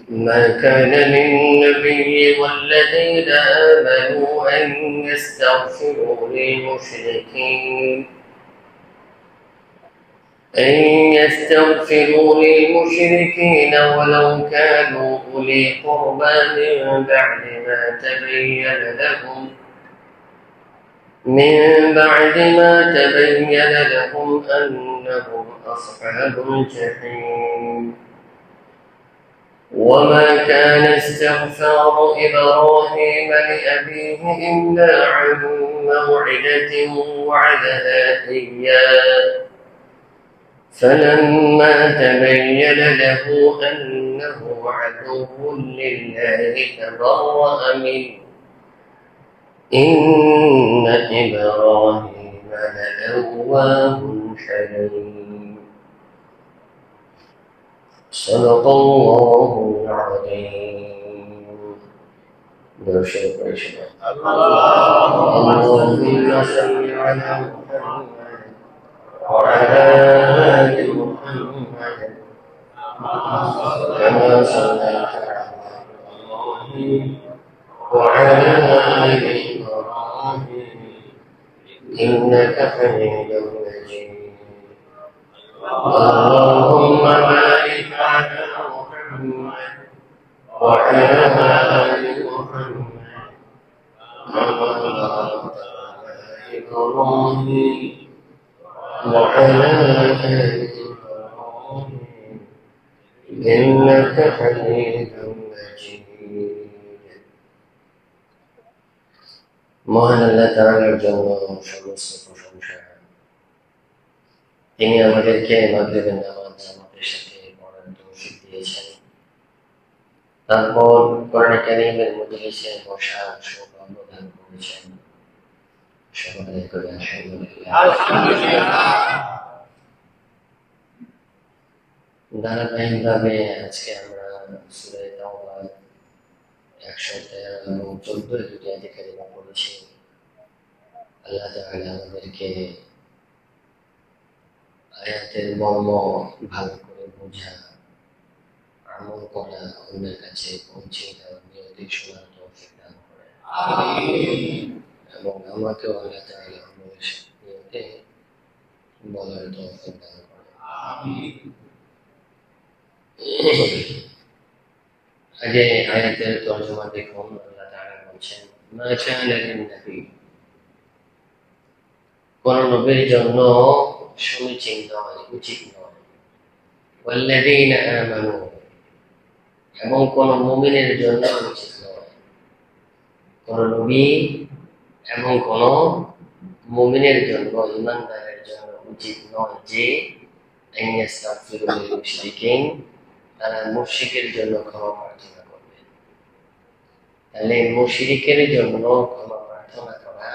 ما كان للنبي والذين آمنوا أن يستغفروا للمشركين ولو كانوا أولي قربى من بعد ما تبين لهم أنهم أصحاب الجحيم. وما كان استغفار إبراهيم لأبيه إلا عن موعدة وعدها إياه فلما تبين له أنه عدو لله تبرأ منه إن إبراهيم لأواه حليم. صدق الله العظيم. اللهم صل على محمد وعلى آل محمد كما صليت على إبراهيم وعلى آل إبراهيم إنك حميد مجيد. اللهم بارك على محمد وعلى آل محمد كما باركت على إبراهيم وعلى آل إبراهيم إنك حميد مجيد. মহান আল্লাহ তাআলার জন্য সমস্ত প্রশংসা। তিনি আমাদেরকে মাগরিবের নামাজ জামাতের সাথে পড়ার তৌফিক দিয়েছেন। তারপর কোরআন কারীমের মজলিসে বসার সৌভাগ্য দান করেছেন। সকলে করে আলহামদুলিল্লাহ। ধারাবাহিকভাবে আজকে আমরা সূরা তাওবা 113 এবং 14 দুটি আয়াত কারিমা পড়েছি। আল্লাহ তাআলা আমাদেরকে আয়াতের মর্ম ভালো করে বোঝা, আমল করা, অন্যের কাছে পৌঁছে দেওয়ার নিয়তি শোনার তৌফিক দান করেন। আমিন। এবং আমাকেও আল্লাহ তাআলা আমলের নিয়তে বলার তৌফিক দান করেন। আমিন। আগে আয়াতের তরজমা দেখুন। আল্লাহ তাআলা বলছেন, মা কানা লিন-নবী, কোন নবীর জন্য সমীচীন নয়, উচিত নয়, ওয়াল্লাযীনা আমানু, এবং কোন মুমিনের জন্য উচিত নয়, কোন নবী এবং কোন মুমিনের জন্য, ঈমানদারের জন্য উচিত নয় যে আন ইস্তাগফিরু লিল মুশরিকিন, তারা মুশরিকের জন্য ক্ষমা প্রার্থনা করবে। তাহলে মুশরিকের জন্য ক্ষমা প্রার্থনা করা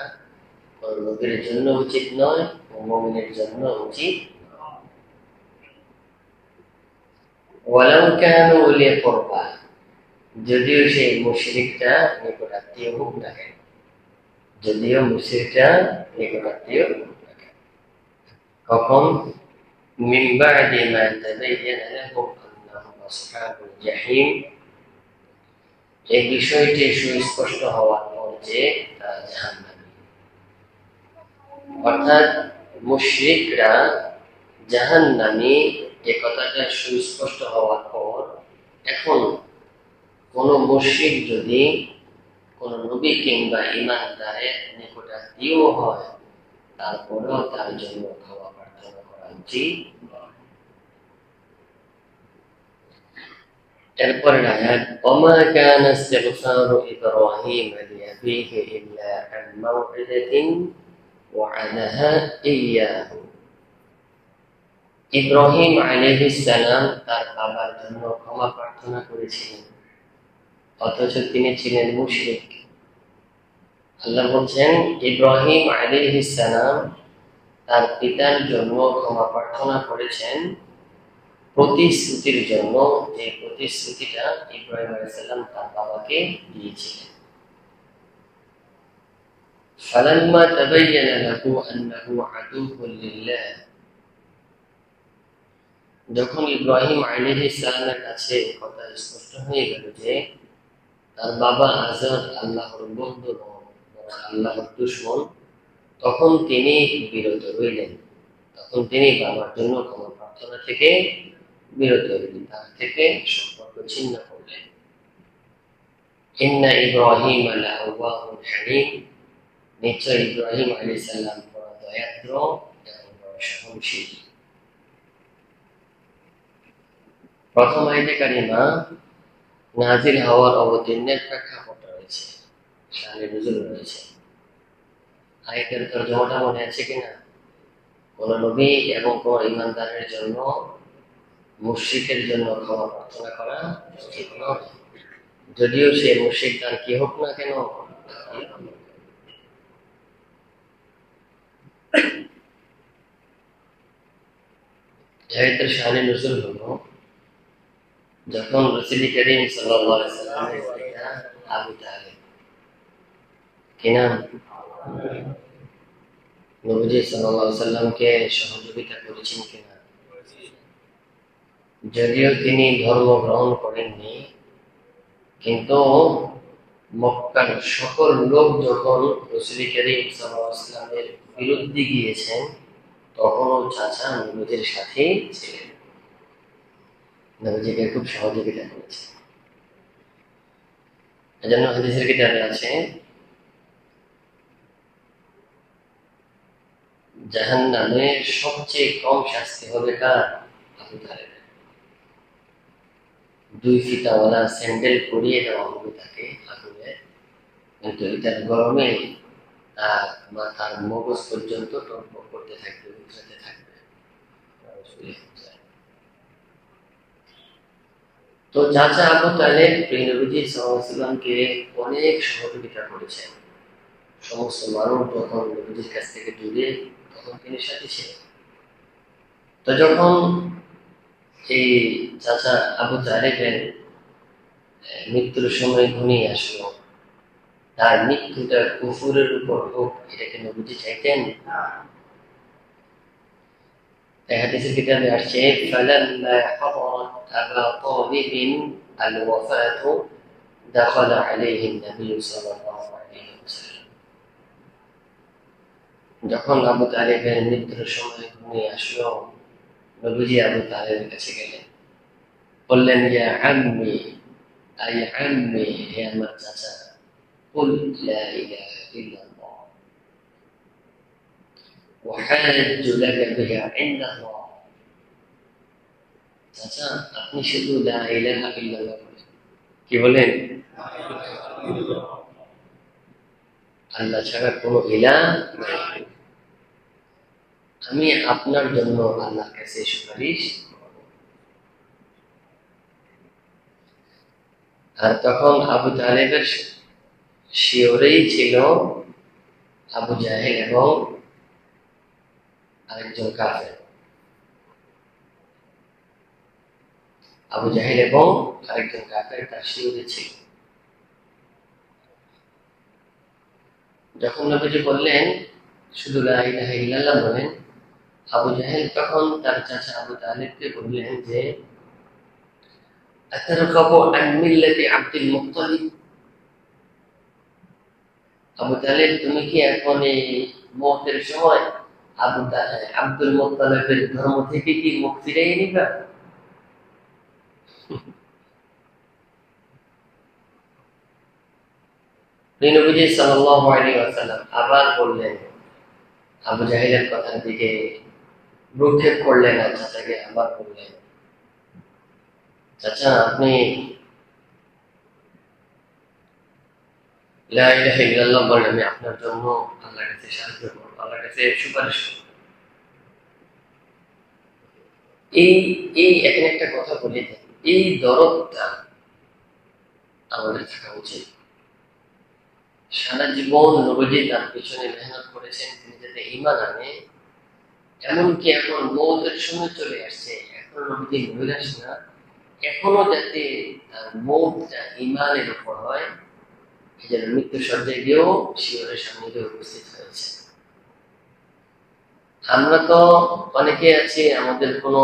কোন নবীর জন্য উচিত নয় ও মুমিনের জন্য উচিত নয়। ওয়ালাউ কানু উলি কুরবা, যদিও সেই মুশরিকটা নিকটাত্মীয় হোক না কেন, যদিও মুশরিকটা নিকটাত্মীয় হোক না কেন। কখন? মিন বা'দি মা তাবাyyana লাহুম আন্নাহুম আসহাবুল জাহিম, এই বিষয়টি সুস্পষ্ট হওয়ার পর যে তারা জাহান্নামী। অর্থাৎ মুশরিকরা জাহান্নামী, এই কথাটা সুস্পষ্ট হওয়ার পর এখন কোন মুশরিক যদি কোন নবী কিংবা ঈমানদারের নিকটাত্মীয় হয়, তারপরেও তার জন্য ক্ষমা প্রার্থনা করা উচিত নয়। এরপরের আয়াত, ওমা কানা ইস্তিগফারু ইব্রাহিম লিআবিহি ইল্লা আন মাওইদাতিন ওয়া'আদাহা ইয়্যাহু, ইব্রাহিম আলাইহিস সালাম তার বাবার জন্য ক্ষমা প্রার্থনা করেছিলেন, অথচ তিনি ছিলেন মুশরিক। আল্লাহ বলছেন, ইব্রাহিম আলাইহিস সালাম তার পিতার জন্য ক্ষমা প্রার্থনা করেছেন প্রতিশ্রুতির জন্য, যে প্রতিশ্রুতিটা ইব্রাহিম আলাইহিস সালাম তার বাবাকে দিয়েছিলেন। ফালাম্মা তাবাyyana লাহু আন্নাহু আদুউন লিল্লাহ যখন ইব্রাহিম আলাইহিস সালামের কাছে কথা স্পষ্ট হয়ে গেল যে তার বাবা আজর আল্লাহর বন্ধু নন, আল্লাহর দুশমন, তখন তিনি বিরত রইলেন। তখন তিনি বাবার জন্য ক্ষমা প্রার্থনা থেকে বিরত রইলেন, তার থেকে সম্পর্ক ছিন্ন করলেন। ইন্না ইব্রাহিম লাআওয়াহুন হালিম, নিশ্চয় ইব্রাহিম আলাইহিস সালাম বড় দয়াদ্র এবং বড় সহনশীল। প্রথম আয়াতে কারিমা নাজিল হওয়ার অবতীর্ণের প্রেক্ষাপট রয়েছে, শানে নুজুল রয়েছে। আয়াতের তরজমাটা মনে আছে কিনা? কোন নবী এবং কোন ইমানদারের জন্য মুশরিকের জন্য ক্ষমা প্রার্থনা করা ঠিক নয়, যদিও সে মুশরিক তার কি হোক না কেন। আয়াতের শানে নুজুল হলো যখন রাসূল করিম সাল্লাল্লাহু আলাইহি ওয়াসাল্লামের পিতা আবু তালেব, কি নাম, নবীজি সাল্লাল্লাহু আলাইহি ওয়াসাল্লামকে সহযোগিতা করেছেন কিনা? যদিও তিনি ধর্ম গ্রহণ করেননি, কিন্তু মক্কার সকল লোক যখন রাসূল করিম সাল্লাল্লাহু আলাইহি ওয়াসাল্লামের বিরুদ্ধে গিয়েছেন, তখনও চাচা নবীজির সাথে ছিলেন, নবীজিকে খুব সহযোগিতা করেছে। এজন্য হাদিসের কিতাবে আছে জাহান্নামে সবচেয়ে কম শাস্তি হবে কার? আবু তালেব। 2 ফিতাওয়ালা স্যান্ডেল পরিয়ে দেওয়া হবে তাকে আগুনে, কিন্তু এটার গরমে তার মাথার মগজ পর্যন্ত টনটন করতে থাকবে, উঠতে থাকবে। তো চাচা আবু তালেব নবীজি সাল্লাল্লাহু আলাইহি ওয়াসাল্লামকে অনেক সহযোগিতা করেছেন। সমস্ত মানুষ যখন নবীজির কাছ থেকে দূরে, তখন তিনি সাথে ছিলেন। তো যখন এই চাচা আবু তালেবের মৃত্যুর সময় ঘনিয়ে আসলো, তার মৃত্যুটা কুফুরের উপর হোক, এটাকে নবীজি চাইতেন। হাদিসের কিতাবে আসছে ফালাম্মা হাদারাত আবা তালিব আল-ওয়াফাতু দাখালা আলাইহি নবী সাল্লাল্লাহু আলাইহি ওয়াসাল্লাম। যখন আবু তালেবের মৃত্যুর সময় ঘনিয়ে আসলো, নবীজি আবু তালেবের কাছে গেলেন, বললেন ইয়া আম্মি, আই আম্মি, হে আমার চাচা, কুল লা ইলাহা ইল্লাল্লাহ ওয়া হাজ্জু লাকা বিহা ইনদাল্লাহ। চাচা, আপনি শুধু লা ইলাহা ইল্লাল্লাহ বলেন। কি বলেন? আল্লাহ ছাড়া কোনো ইলাহ নাই, আমি আপনার জন্য আল্লাহর কাছে সুপারিশ করব। আর তখন আবু তালেবের শিয়রেই ছিল আবু জাহেল এবং আরেকজন কাফের। আবু জাহেল এবং আরেকজন কাফের তার শিয়রে ছিল। যখন নবীজি বললেন শুধু লা ইলাহা ইল্লাল্লাহ বলেন, আবু জাহেল তখন তার চাচা আবু তালেবকে বললেন যে আতারকাবু আন মিল্লাতি আব্দুল মুত্তালিব, আবু তালেব তুমি কি এখন এই মওতের সময় আব্দুল মুত্তালিবের ধর্ম থেকে কি মুখ ফিরিয়ে নিবা? নবীজি সাল্লাল্লাহু আলাইহি ওয়াসাল্লাম আবার বললেন, আবু জাহেলের কথার দিকে ভ্রুক্ষেপ করলেন আর চাচাকে আবার বললেন, চাচা আপনি লা ইলাহা ইল্লাল্লাহ বলেন, আমি আপনার জন্য আল্লাহর কাছে সাহায্য করব, আল্লাহর কাছে সুপারিশ করব। এই এখানে একটা কথা বলি, এই দরদটা আমাদের থাকা উচিত। সারা জীবন নবীজি তার পিছনে মেহনত করেছেন, তিনি যাতে ঈমান আনে। এমনকি এখন মওতের সময় চলে আসছে, এখন নবীজি নৈরাশ না, এখনো যাতে তার মওতটা ঈমানের উপর হয়, এই জন্য মৃত্যু সজ্জায় গিয়েও শিয়রের সামনে গিয়ে উপস্থিত হয়েছে। আমরা তো অনেকে আছি, আমাদের কোনো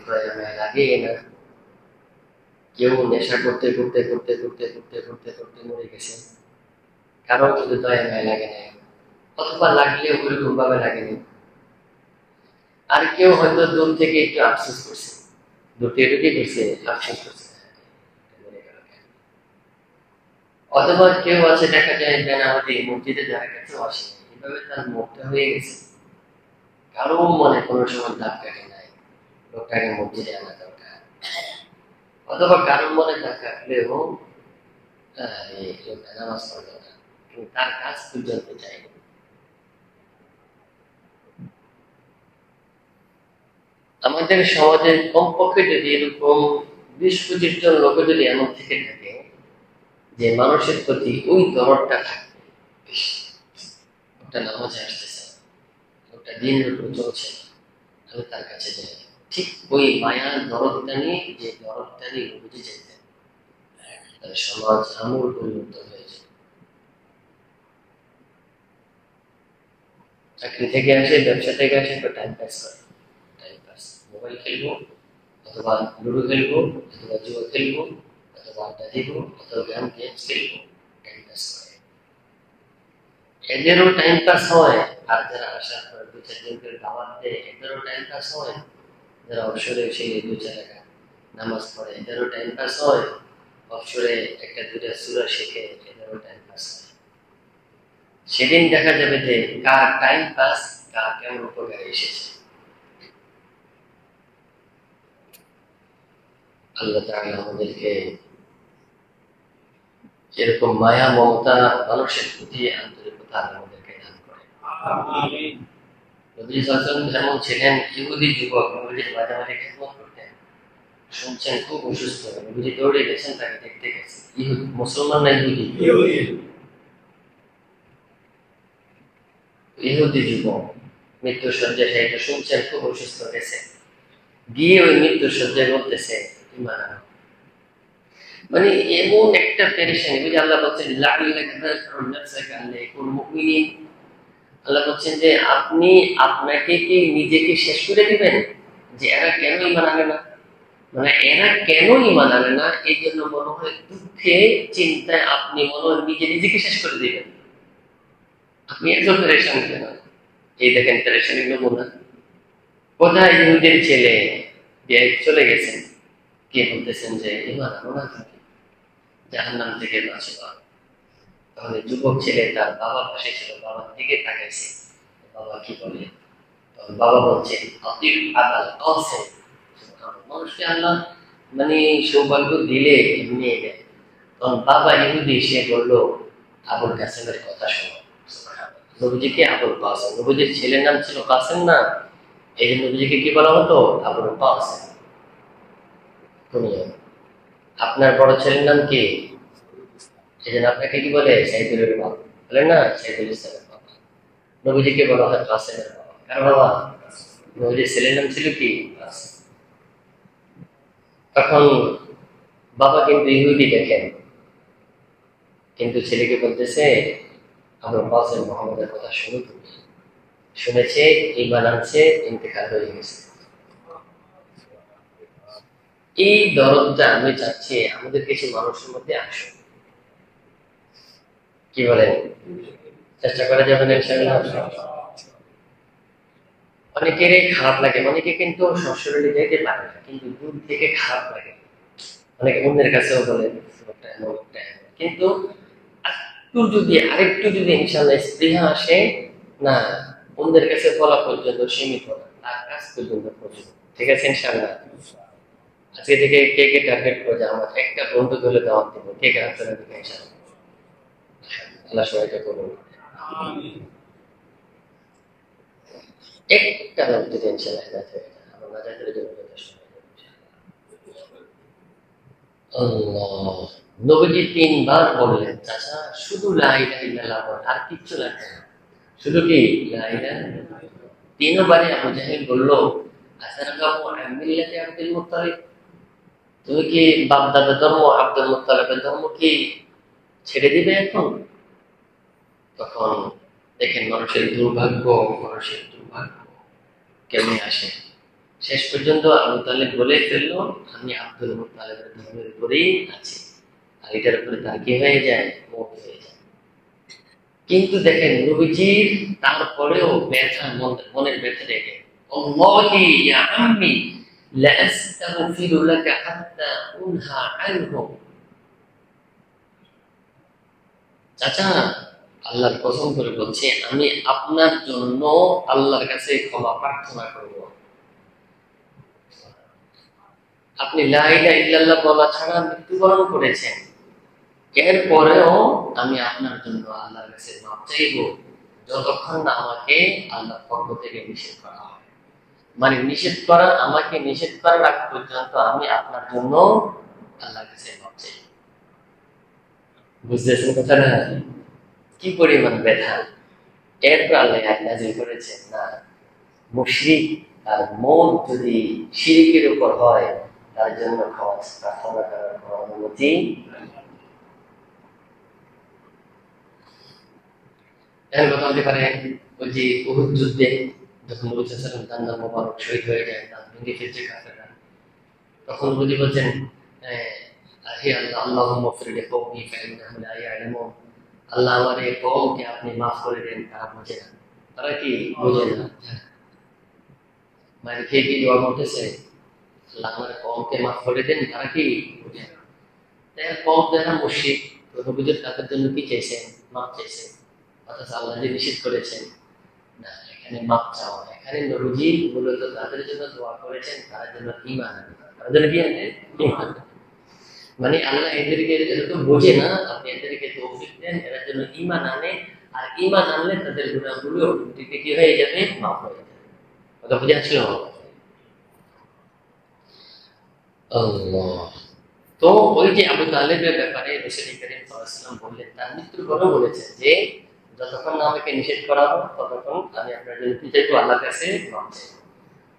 দয়া মায়া লাগে না। কেউ নেশা করতে করতে করতে করতে করতে করতে করতে মরে গেছে, কারণ কিন্তু দয়া মায়া লাগে না, অথবা লাগলেও ওইরকম ভাবে লাগেনি। আর কেউ হয়তো দূর থেকে একটু আফসোস করছে, দূর থেকে একটু কি করছে, আফসোস করছে। অথবা কেউ আছে দেখা যায় বেনামাজি মসজিদে যারা কাছে আসে, এভাবে তার মুখটা হয়ে গেছে, কারো মনে কোনো সময় দাগ কাটে নাই লোকটাকে মসজিদে আনা দরকার। অথবা কারো মনে দাগ কাটলেও এই লোকটা নামাজ পড়লো না, কিন্তু তার কাজ পর্যন্ত যায়নি। আমাদের সমাজের কমপক্ষে যদি এরকম 20-25 জন লোক যদি এমন থেকে থাকে যে মানুষের প্রতি ওই দরদটা থাকবে, ওটা নামাজে আসতেছে, ওটা দিনের উপর চলছে, আমি তার কাছে যাই, ঠিক ওই মায়ার দরদটা নিয়ে, যে দরদটা নিয়ে বুঝে যেতেন, তাহলে সমাজ আমূল পরিবর্তন হয়েছে। চাকরি থেকে আসে, ব্যবসা থেকে আসে, তো টাইম পাস করে, টাইম পাস, মোবাইল খেলবো, অথবা লুডো খেলবো, অথবা জুয়া খেলবো, অথবা আড্ডা দিব, অথবা গেমস খেলবো, টাইম পাস করে। এদেরও টাইম পাস হয়, আর যারা আসার পর 2-4 দিন করে দাওয়াত দেয়, এদেরও টাইম পাস হয়। যারা অবসরে এসে 2-4 টাকা নামাজ পড়ে, এদেরও টাইম পাস হয়। অবসরে 1-2টা সূরা শিখে, এদেরও টাইম পাস হয়। সেদিন দেখা যাবে যে কার টাইম পাস কার কেমন উপকারে এসেছে। আল্লাহ তাআলা আমাদেরকে এরকম মায়া মমতা মানুষের প্রতি আন্তরিকতা আমাদেরকে দান করে। আমিন। নবী সাল্লাল্লাহু আলাইহি ওয়াসাল্লাম যেমন ছিলেন ইহুদি যুবক, নবীজির মাঝে মাঝে খিদমত করতেন, শুনছেন খুব অসুস্থ, নবীজি দৌড়ে গেছেন তাকে দেখতে গেছেন। ইহুদি মুসলমান না ইহুদি? ইহুদি যুবক মৃত্যু শয্যায় শায়িত, শুনছেন খুব অসুস্থ, গেছে গিয়ে ওই মৃত্যু শয্যায় বলতেছে ঈমান আনো। মানে এমন একটা পেরেশানি, বুঝে আল্লাহ বলছেন আল্লাহ বলছেন যে আপনি আপনাকে কি নিজেকে শেষ করে দিবেন, যে এরা কেন ঈমান আনে না, মানে এরা কেন ঈমান আনে না, এই জন্য মনে হয় দুঃখে চিন্তায় আপনি মনে হয় নিজেকে শেষ করে দিবেন। আপনি এত পেরেশান কেন? এই দেখেন পেরেশানি নমুনা। কোথায় ইহুদির ছেলে যে চলে গেছেন, কে বলতেছেন যে ঈমান আনো না, থাকে জাহান্নাম থেকে বাঁচবা। তাহলে যুবক ছেলে তার বাবার পাশে ছিল, বাবার দিকে তাকাইছে, বাবা কি বলে, তখন বাবা বলছে আতির আদাল কাসেম। মানুষকে আল্লাহ মানে সৌভাগ্য দিলে এমনি দেয়। তখন বাবা ইহুদি সে বললো আবুল কাসেমের কথা শোনো। নবীজিকে আবুল কাসেম, নবীজির ছেলের নাম ছিল কাসেম না, এই জন্য নবীজিকে কি বলা হতো, আবুল কাসেম। আপনার বড় ছেলের নাম কি, এই জন্য আপনাকে কি বলে, সাইদুলের বাবা বলে না, সাইদুল ইসলামের বাবা। নবীজিকে বলা হয় কাসেমের বাবা। কার বাবা? নবীজির ছেলের নাম ছিল কি, কাসেম। তখন বাবা কিন্তু ইহুদি দেখেন, কিন্তু ছেলেকে বলতেছে আবুল কাসেম মুহাম্মদের কথা শুনো, তুমি শুনেছে, ঈমান আনছে, ইন্তেকাল হয়ে গেছে। এই দরদটা আমি চাচ্ছি আমাদের কিছু মানুষের মধ্যে আসুন। কি বলেন, চেষ্টা করা যাবে না ইনশাআল্লাহ? অনেকেরই খারাপ লাগে, অনেকে কিন্তু সশরীরে যেতে পারে না, কিন্তু দূর থেকে খারাপ লাগে। অনেকে অন্যের কাছেও বলে কিন্তু আরেকটু যদি ইনশাআল্লাহ স্পৃহা আসে, না অন্যের কাছে বলা পর্যন্ত সীমিত না, তার কাছ পর্যন্ত পৌঁছবে। ঠিক আছে ইনশাআল্লাহ? আজকে থেকে কে কে টার্গেট করে যে আমার একটা বন্ধু ধরে দাওয়াত দেবো, কে কে আপনারা দিকে ইনশাআল্লাহ? আল্লাহ সবাইকে করুন। একটা বন্ধু ইনশাআল্লাহ হেদায়েত হয়ে যায়, আমার নাজাতের জন্য যথেষ্ট। আল্লাহ নবীজি 3 বার বললেন, চাচা শুধু লা ইলাহা ইল্লাল্লাহ বল, আর কিচ্ছু লাগবে না, শুধু কি লা ইলাহা ইল্লাল্লাহ। 3 বারে আবু জাহেল বলল, আসারকামু আমিল্লাতি আব্দুল মুত্তালিব, তুমি কি বাপ দাদা ধর্ম আব্দুল মুত্তালিবের ধর্ম কি ছেড়ে দিবে এখন? তখন দেখেন মানুষের দুর্ভাগ্য কেমনে আসে। শেষ পর্যন্ত আবু তালেব বলে ফেললো, আমি আব্দুল মুত্তালিবের ধর্মের উপরেই আছি। আর এটার উপরে তার কি হয়ে যায়, মত হয়ে যায়। কিন্তু দেখেন নবীজির তারপরেও ব্যথা, মনের ব্যথা দেখে, আল্লাহি ইয়া আম্মি লা আস্তাগফিরু লাকা হাত্তা উনহা আনহু। চাচা, আল্লাহর কসম করে বলছি, আমি আপনার জন্য আল্লাহর কাছে ক্ষমা প্রার্থনা করব। আপনি লা ইলাহা ইল্লাল্লাহ বলা ছাড়া মৃত্যুবরণ করেছেন, এরপরেও আমি আপনার জন্য আল্লাহর কাছে মাপ চাইব, যতক্ষণ না আমাকে আল্লাহর পক্ষ থেকে নিষেধ করা হয়। মানে নিষেধ করা, আমাকে নিষেধ করার আগ পর্যন্ত আমি আপনার জন্য আল্লাহর কাছে মাপ চাইব। বুঝতেছেন কথাটা? কি পরিমাণ ব্যথা! এরপর আল্লাহ আয়াত নাযিল করেছেন, না, মুশরিক আর মন যদি শিরকের উপর হয়, তার জন্য ক্ষমা প্রার্থনা করার কোনো অনুমতি নেই। এর কথা হতে পারে ওই যে উহুদ যুদ্ধে যখন নবী সাল্লাল্লাহু আলাইহি ওয়াসাল্লাম দান মোবারক শহীদ হয়ে যায়, দান ভেঙে ফেলছে কাফেররা, তখন নবী বলছেন, হে আল্লাহ, আল্লাহুম্মা ফির লিকওমি ফাইন্নাহুম লা ইয়ালামুন। আল্লাহ আমার এই কওমকে আপনি মাফ করে দেন, তারা বোঝে না। তারা কি বোঝে না? মানে কে কি দোয়া করতেছে, আল্লাহ আমার কওমকে মাফ করে দেন, তারা কি বোঝে না। তাই কওম যারা মুশরিক, তো নবীদের তাদের জন্য কি চাইছেন, মাফ চাইছেন। অথচ আল্লাহ যে নিষেধ করেছেন, না, এখানে মাপ চাওয়া, এখানে নবীজি মূলত তাদের জন্য দোয়া করেছেন, তার জন্য ঈমান আনে, তাদের জন্য কি আনে, ঈমান। মানে আল্লাহ এদেরকে যেহেতু বোঝে না, আপনি এদেরকে তৌফিক দেন, এরা জন্য ঈমান আনে, আর ঈমান আনলে তাদের গুনাহগুলো অটোমেটিক্যালি কি হয়ে যাবে, মাফ হয়ে যাবে। কথা বুঝে আসলো? আল্লাহ। তো ওই যে আবু তালেবের ব্যাপারে রাসূল করিম সাল্লাল্লাহু আলাইহি ওয়াসাল্লাম বললেন, তার মৃত্যুর পরেও বলেছেন যে যতক্ষণ না আমাকে নিষেধ করা হবে ততক্ষণ আমি আপনার জন্য কি চাইবো, আল্লাহর কাছে মাফ চাইবো।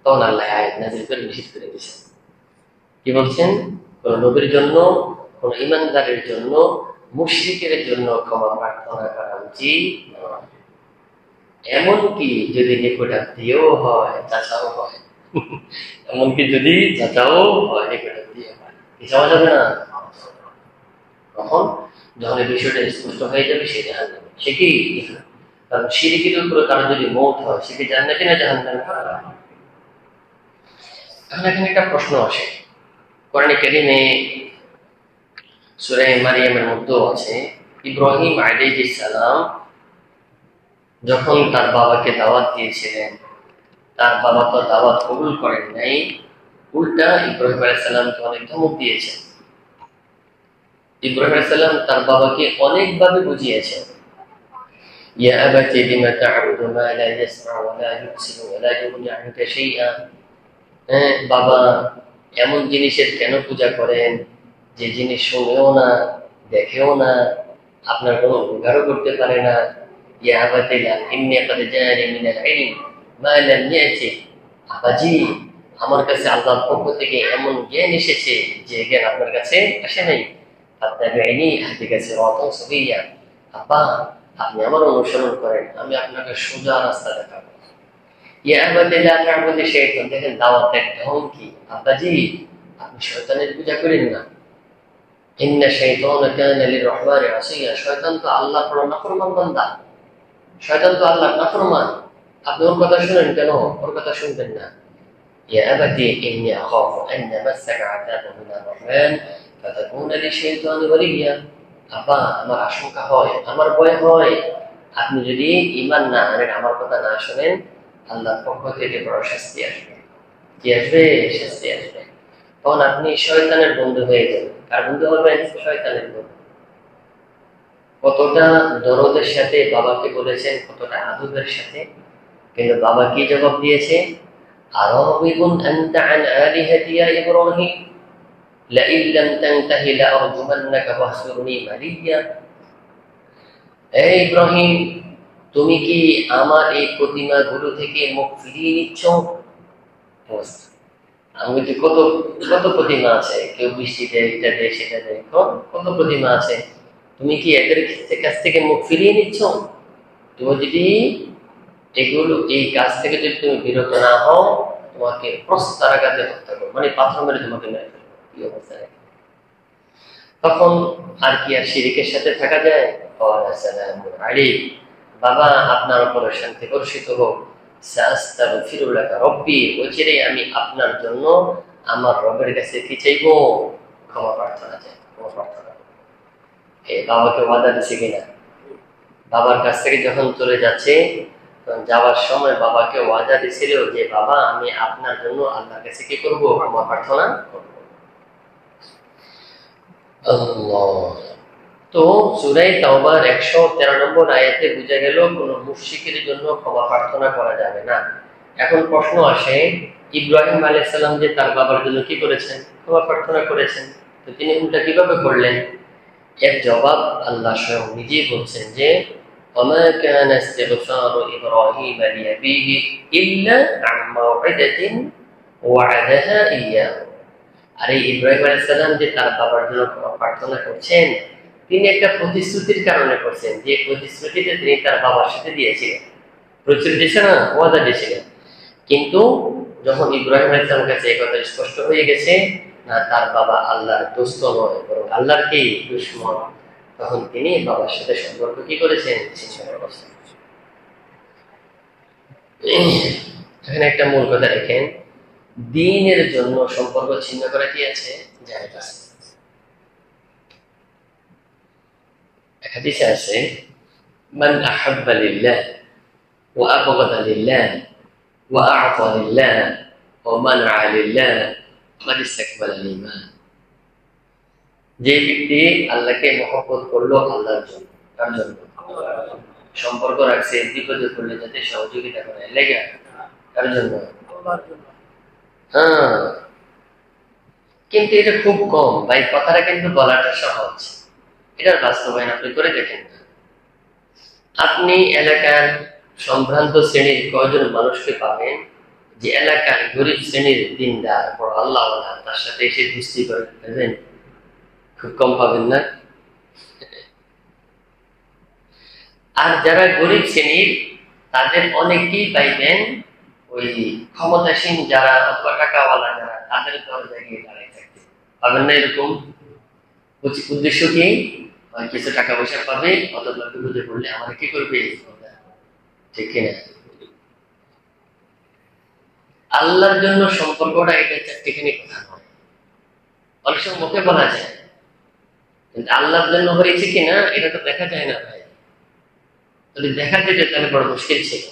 তখন আল্লাহ আয়াত নাযিল করে নিষেধ করে দিয়েছেন। কি বলছেন? কোন নবীর জন্য, কোন ঈমানদারের জন্য, মুশরিকের জন্য ক্ষমা প্রার্থনা করা উচিত নয়। এমনকি যদি নিকটাত্মীয় হয়, চাচাও হয়। এমনকি যদি চাচাও হয়, নিকটাত্মীয় হয়, কি যাওয়া যাবে না? তখন যখন এই বিষয়টা স্পষ্ট হয়ে যাবে, সে জাহান্নামে। সে কি? কারণ শিরকের উপরে কারো যদি মওত হয়, সে কি জান্নাতি না জাহান্নামে? এখন এখানে একটা প্রশ্ন আসে, কোরআনে কারীমে সূরা মারিয়ামের মধ্যেও আছে, ইব্রাহিম আলাইহিস সালাম যখন তার বাবাকে দাওয়াত দিয়েছিলেন, তার বাবা তো দাওয়াত কবুল করেন নাই, উল্টা ইব্রাহিম আলাইহিস সালামকে অনেক ধমক দিয়েছেন। ইব্রাহিম আলাইহিস সালাম তার বাবাকে অনেকভাবে বুঝিয়েছেন, ইয়া আবাতি লিমা তা'বুদু মা লা ইয়াসমা'ু ওয়া লা ইউবসিরু ওয়া লা ইউগনি আনকা শাইআ। বাবা, এমন জিনিসের কেন পূজা করেন যে জিনিস শুনেও না, দেখেও না, আপনার কোনো উপকারও করতে পারে না। ইয়া আবাতি ইন্নী ক্বাদ জাআনি মিনাল ইলম মা লাম ইয়াতি। আবাজি, আমার কাছে আল্লাহর পক্ষ থেকে এমন জ্ঞান এসেছে যে জ্ঞান আপনার কাছে আসে নাই। ফাত্তাবি'নি আহদিকা সিরাতান সাবিয়্যা। আব্বা, আপনি আমার অনুসরণ করেন, আমি আপনাকে সোজা রাস্তা দেখাবো। ইয়া আবাতি লা তা'বুদু শাইতান। দেখেন দাওয়াতের ঢং কি। আব্বাজি, আপনি শয়তানের পূজা করেন না। ইন্না শাইতানা কানা লির-রহমানি আসিয়া। শয়তান তো আল্লাহর নাফরমান বান্দা, শয়তান তো আল্লাহর নাফরমান। আপনি ওর কথা শুনেন কেন? ওর কথা শুনবেন না। ইয়া আবাতি ইন্নী আখাফু আন ইয়ামাসসাকা আযাবুন মিনার রহমান ফাতাকুনা লিশ-শাইতানি ওয়ালিয়্যা। আব্বা, আমার আশঙ্কা হয়, আমার ভয় হয়, আপনি যদি ঈমান না আনেন, আমার কথা না শুনেন, আল্লাহর পক্ষ থেকে বড় শাস্তি আসবে। কি আসবে? শাস্তি আসবে। তখন আপনি শয়তানের বন্ধু হয়ে যাবেন। কার বন্ধু হবেন? শয়তানের বন্ধু। কতটা দরদের সাথে বাবাকে বলেছেন, কতটা আদবের সাথে, কিন্তু বাবা কি জবাব দিয়েছে? আরাগিবুন আনতা আন আলিহাতি ইয়া ইব্রাহিম লাইন লাম তানতাহি লাআরজুমান্নাকা ওয়াহজুরনি মালিয়্যা। হে ইব্রাহিম, তুমি কি আমার এই প্রতিমাগুলো থেকে মুখ ফিরিয়ে নিচ্ছ? আমি তো কত কত প্রতিমা আছে, কেউ বৃষ্টি দেয়, এটা দেয়, সেটা দেয়, কত প্রতিমা আছে, তুমি কি এদের কাছ থেকে মুখ ফিরিয়ে নিচ্ছ? তুমি যদি এগুলো, এই কাজ থেকে যদি তুমি বিরত না হও, তোমাকে প্রস্তরাঘাতে হত্যা করবো, মানে পাথর মেরে তোমাকে মেরে ফেলবো। কি অবস্থা! তখন আর কি আর শিরিকের সাথে থাকা যায়? আরে বাবা, আপনার উপরে শান্তি বর্ষিত হোক, রব্বি, অচিরেই আমি আপনার জন্য আমার রবের কাছে কি চাইবো? ক্ষমা প্রার্থনা চাই, ক্ষমা প্রার্থনা। এই বাবাকে ওয়াদা দিচ্ছে কিনা? বাবার কাছ থেকে যখন চলে যাচ্ছে, তখন যাওয়ার সময় বাবাকে ওয়াদা দিছিল যে বাবা, আমি আপনার জন্য আল্লাহর কাছে কি করব? ক্ষমা প্রার্থনা করব। তো সূরা তাওবার 113 নম্বর আয়াতে বোঝা গেল কোন মুশরিকের জন্য ক্ষমা প্রার্থনা করা যাবে না। এখন প্রশ্ন আসে, ইব্রাহিম আলাইহিস সালাম যে তার বাবার জন্য কি করেছেন? ক্ষমা প্রার্থনা করেছেন। তো তিনি উল্টা কিভাবে করলেন? এর জবাব আল্লাহ স্বয়ং নিজেই বলছেন যে ওমা কানা ইস্তিগফারু ইব্রাহিম লিআবিহি ইল্লা আন মাউইদাতিন ওয়া'আদাহা ইয়্যাহু। আর এই ইব্রাহিম আলাইহিস সালাম যে তার বাবার জন্য ক্ষমা প্রার্থনা করছেন, তিনি একটা প্রতিশ্রুতির কারণে করছেন, যে প্রতিশ্রুতিতে তিনি তার বাবার সাথে দিয়েছিলেন। প্রতিশ্রুতি দিয়েছে না, ওয়াদা দিয়েছিলেন। কিন্তু যখন ইব্রাহিম আলাইহিস সালামের কাছে এই কথা স্পষ্ট হয়ে গেছে না তার বাবা আল্লাহর দোস্ত নয়, বরং আল্লাহর কি দুশমন, তখন তিনি বাবার সাথে সম্পর্ক কি করেছেন? ছিন্ন করেছেন। এখানে একটা মূল কথা দেখেন, দ্বীনের জন্য সম্পর্ক ছিন্ন করা কি আছে? জায়েজ আছে। হাদিসে আছে, মান আহাব্বা লিল্লাহ ওয়া আবগাদা লিল্লাহ ওয়া আ'তা লিল্লাহ ওয়া মানআ লিল্লাহ ফাকাদ ইসতাকমালা ঈমান। যে ব্যক্তি আল্লাহকে মহব্বত করলো আল্লাহর জন্য, তার জন্য সম্পর্ক রাখছে, বিপদে পড়লে যাতে সহযোগিতা করে, লেগে তার জন্য, হ্যাঁ। কিন্তু এটা খুব কম ভাই, কথাটা কিন্তু বলাটা সহজ, এটার বাস্তবায়ন আপনি করে দেখেন না। আপনি এলাকার সম্ভ্রান্ত শ্রেণীর কয়জন মানুষকে পাবেন যে এলাকার গরিব শ্রেণীর দিনদার বড় আল্লাহ তার সাথে এসে দুস্তি করে ফেলবেন? খুব কম পাবেন না? আর যারা গরিব শ্রেণীর তাদের অনেকেই পাইবেন ওই ক্ষমতাসীন যারা অথবা টাকাওয়ালা যারা, তাদের দরজায় গিয়ে দাঁড়ায় থাকতে পাবেন না। এরকম উদ্দেশ্য কি? কিছু টাকা পয়সা পাবে, অথবা বিপদে পড়লে আমাদের কি করবে, ঠিক কিনা? আল্লাহর জন্য সম্পর্কটা এটা চারটিখানি কথা নয়, অনেক সময় মুখে বলা যায়, কিন্তু আল্লাহর জন্য হয়েছে কিনা এটা তো দেখা যায় না ভাই। যদি দেখা যেত তাহলে বড় মুশকিল ছিল।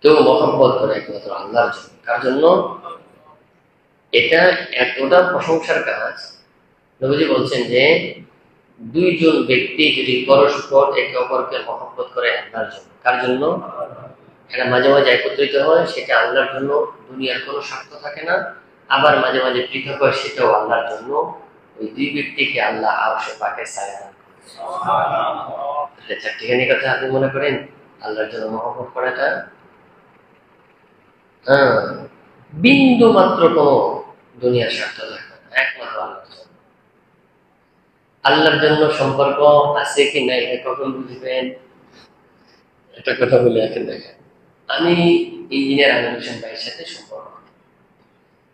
কেউ মহব্বত করে একমাত্র আল্লাহর জন্য, কার জন্য? এটা এতটা প্রশংসার কাজ, নবীজি বলছেন যে দুইজন ব্যক্তি যদি পরস্পর একে অপরকে মহব্বত করে আল্লাহর জন্য, কার জন্য? এটা মাঝে মাঝে একত্রিত হয়, সেটা আল্লাহর জন্য, দুনিয়ার কোনো স্বার্থ থাকে না। আবার মাঝে মাঝে পৃথক হয়, সেটাও আল্লাহর জন্য। ওই দুই ব্যক্তিকে আল্লাহ আরশে পাকে ছায়া দান করে। চারটিখানি কথা আপনি মনে করেন আল্লাহর জন্য মহব্বত করাটা, হ্যাঁ, বিন্দু মাত্র কোনো দুনিয়ার স্বার্থ থাকে না, একমাত্র আল্লাহর জন্য। আল্লাহর জন্য সম্পর্ক আছে কি নাই কখন বুঝবেন? একটা কথা বলে এখন দেখেন, আমি ইঞ্জিনিয়ার আমির হোসেন ভাইয়ের সাথে সম্পর্ক,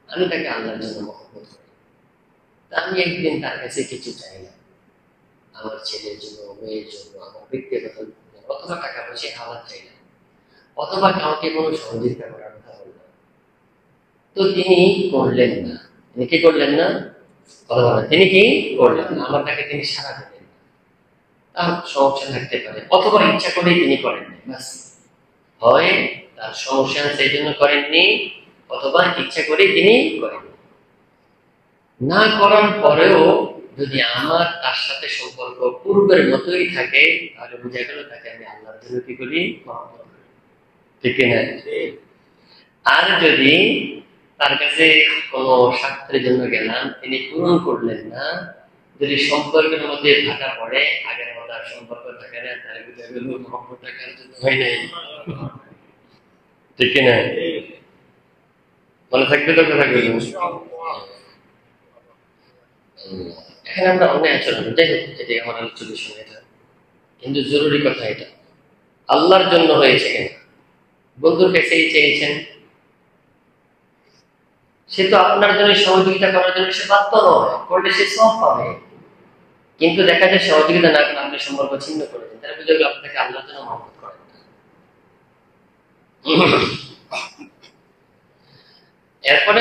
আমি তাকে আল্লাহর জন্য মহব্বত করি। আমি একদিন তার কাছে কিছু চাই না, আমার ছেলের জন্য, মেয়ের জন্য, আমার ব্যক্তিগত অথবা টাকা পয়সা খাওয়ার চাই না, অথবা কাউকে কোনো সহযোগিতা করার কথা বললাম, তো তিনি করলেন না। তিনি কি করলেন না? তিনি কি করলেন না, আমার তাকে তিনি সাড়া দিলেন না। তার সমস্যা থাকতে পারে, অথবা ইচ্ছা করেই তিনি করেননি। হয় তার সমস্যা সেই জন্য করেননি, অথবা ইচ্ছা করে তিনি করেননি। না করার পরেও যদি আমার তার সাথে সম্পর্ক পূর্বের মতোই থাকে, তাহলে বোঝা গেল তাকে আমি আল্লাহর জন্য কি করি, ঠিক না? আর যদি তার কাছে কোনো স্বার্থের জন্য গেলাম, তিনি পূরণ করলেন না, যদি সম্পর্কের মধ্যে ভাটা পড়ে, আগের মতো আর সম্পর্ক থাকে না, তাহলে বোঝা গেল মহব্বত টাকার জন্য হয় নাই, ঠিক না? মনে থাকবে তো কথাগুলো। এখানে আমরা অনেক আচরণ, যাই হোক, এটি আমার আলোচনা শুনে, এটা কিন্তু জরুরি কথা। এটা আল্লাহর জন্য হয়েছে কিনা, বন্ধুর কাছেই চেয়েছেন, সে তো আপনার জন্য সহযোগিতা করার জন্য সে বাধ্য নয়, করলে সে সব পাবে। কিন্তু দেখা যায় সহযোগিতা না করে আপনি সম্পর্ক ছিন্ন করেছেন, তাহলে বুঝে গেল আপনাকে আল্লাহর জন্য মহব্বত করেন না। এরপরে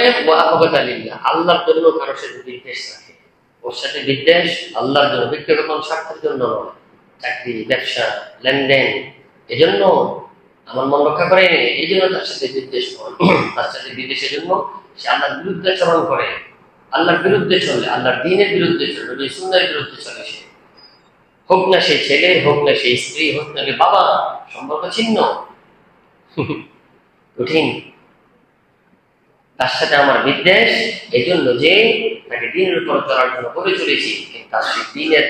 আল্লাহর জন্য কারোর সাথে বিদ্বেষ রাখে, ওর সাথে বিদ্বেষ আল্লাহর জন্য, ব্যক্তিগত স্বার্থের জন্য নয়, চাকরি ব্যবসা লেনদেন এজন্য আমার মন রক্ষা করেনি এই জন্য তার সাথে বিদ্বেষ করে, তার সাথে বিদ্বেষের জন্য সে আল্লাহর বিরুদ্ধে আচরণ করে, আল্লাহর বিরুদ্ধে চলে, আল্লাহর দ্বীনের বিরুদ্ধে চলে, নবী সুন্নাহর বিরুদ্ধে চলে, সে হোক না সে ছেলে, হোক না সে স্ত্রী, হোক না বাবা, সম্পর্ক ছিন্ন। কঠিন। তার সাথে আমার বিদ্বেষ এই জন্য যে তাকে দিনের উপর চলার জন্য বলে চলেছি, কিন্তু তার সেই দিনের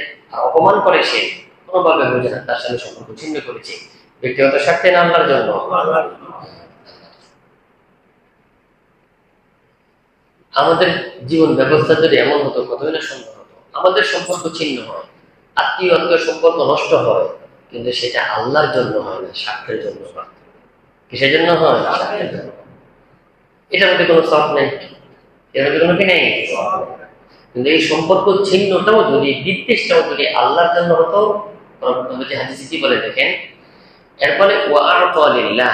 অপমান করে সে কোনোভাবে বোঝে না, তার সাথে সম্পর্ক ছিন্ন করেছে ব্যক্তিগত স্বার্থে না আল্লাহর জন্য। আমাদের জীবন ব্যবস্থা যদি এমন হতো কতই না সুন্দর হতো, আমাদের সম্পর্ক ছিন্ন হয়, আত্মীয় সম্পর্ক নষ্ট হয়, কিন্তু সেটা আল্লাহর জন্য হয় না, স্বার্থের জন্য হয়। কিসের জন্য হয়? স্বার্থের জন্য। এটার মধ্যে কোনো সফট নেই, এর মধ্যে কোনো কি নেই। কিন্তু এই সম্পর্ক ছিন্নটাও যদি, বিদ্বেষটাও যদি আল্লাহর জন্য হতো, হাদিসে কি বলে দেখেন, এরপরে ওয়া'আতালিল্লাহ,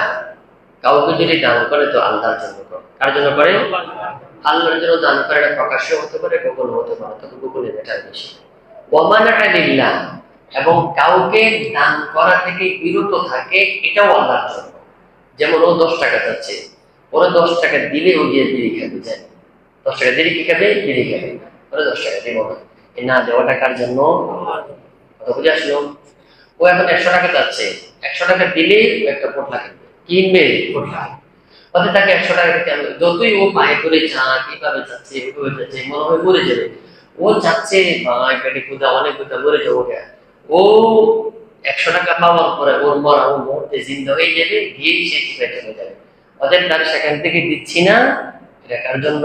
কাউকে যদি দান করে তো আল্লাহর জন্য করে। কার জন্য করে? আল্লাহর জন্য দান করে। এটা প্রকাশ্য হতে পারে, গোপন হতে পারে, তবে গোপনে এটা বেশি। ওয়ামানা'a লিল্লাহ, এবং কাউকে দান করা থেকে বিরত থাকে, এটাও আল্লাহর জন্য। যেমন ও 10 টাকা চাচ্ছে, ওরা 10 টাকা দিলে ও গিয়ে বিড়ি খাবে, জানি 10 টাকা দিলে কি খাবে? বিড়ি খাবে। ওরা 10 টাকা দেবো না, এই না দেওয়া টাকার জন্য। কথা বুঝে আসলো? ও এখন 100 টাকা চাচ্ছে, 100 টাকা দিলে একটা পোটলা কিনবে, পোটলা। তাহলে তাকে 100 টাকা দিতে হবে, যতই ও পায়ে করে চা কিভাবে চাচ্ছে, এভাবে যাচ্ছে, মনে হয় মরে যাবে। ও চাচ্ছে ভাই পেটে ক্ষুধা, অনেক ক্ষুধা, মরে যাবো। ও 100 টাকা পাওয়ার পরে ওর মরা, ও মুহূর্তে জিন্দা হয়ে যাবে, গিয়ে সে চিপে চলে যাবে। ওদের তার সেখান থেকে দিচ্ছি না, এটা কার জন্য?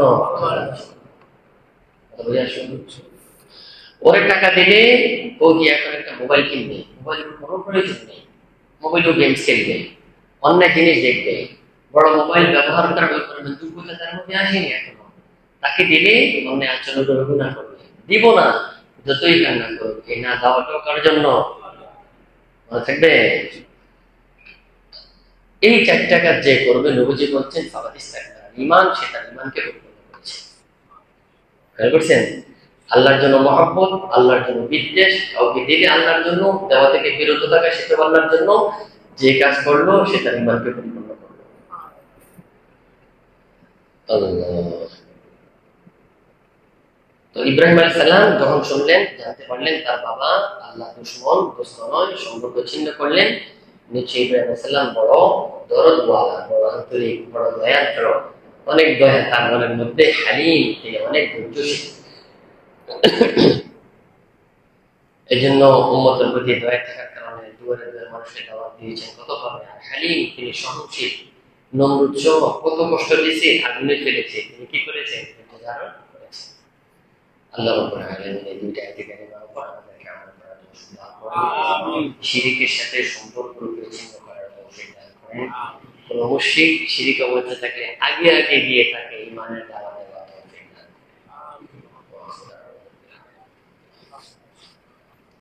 ওরে টাকা দিলে ও গিয়ে এখন একটা মোবাইল কিনবে, মোবাইলের কোনো প্রয়োজন নেই, মোবাইলও গেমস খেলবে, অন্যায় জিনিস দেখবে, বড় মোবাইল ব্যবহার করার ব্যাপারে যোগ্যতা তার মধ্যে আসেনি এখনো। তাকে দিলে অন্যায় আচরণ করে গুনাহ করবে, দিব না, যতই কান্না করবে, এই না দেওয়াটাও কার জন্য? মনে থাকবে। এই 4 টাকা যে করবে, নবীজি বলছেন ঈমান, সে তার ঈমানকে পরিপূর্ণ করেছে। খেয়াল করছেন? আল্লাহর জন্য মহব্বত, আল্লাহর জন্য বিদ্বেষ, কাউকে দিলে আল্লাহর জন্য, দেওয়া থেকে বিরত থাকা সেটা আল্লাহর জন্য, যে কাজ করলো সে তার ঈমানকে পরিপূর্ণ করলো। তো ইব্রাহিম আলাইহিস সালাম যখন শুনলেন, জানতে পারলেন তার বাবা আল্লাহ দুশমন, দোস্ত নয়, সম্পর্ক ছিন্ন করলেন, নিশ্চয়ই ইব্রাহিম আলাইহিস সালাম বড় দরদওয়ালা, বড় আন্তরিক, বড় দয়াদ্র, অনেক দয়া তার মনের মধ্যে, হালিম, তিনি অনেক ধৈর্যশীল। এই জন্য উম্মতের প্রতি দয়া থাকার কারণে দুয়ারে দুয়ারে মানুষকে দাওয়াত দিয়েছেন কতভাবে। আর হালিম, তিনি সহনশীল, নম্র, কত কষ্ট দিয়েছে, আগুনে ফেলেছে, তিনি কি করেছেন? ধারণ করেছেন। আল্লাহ রাব্বুল আলামিন এই দুইটা আয়াতে কারিমার উপর আমাদেরকে আমল করার তৌফিক দান করেন, শিরকের সাথে সম্পর্ক বিচ্ছিন্ন করার তৌফিক দান করেন। কোন মুশরিক শিরকে অবস্থায় থাকলে আগে গিয়ে থাকে ঈমানের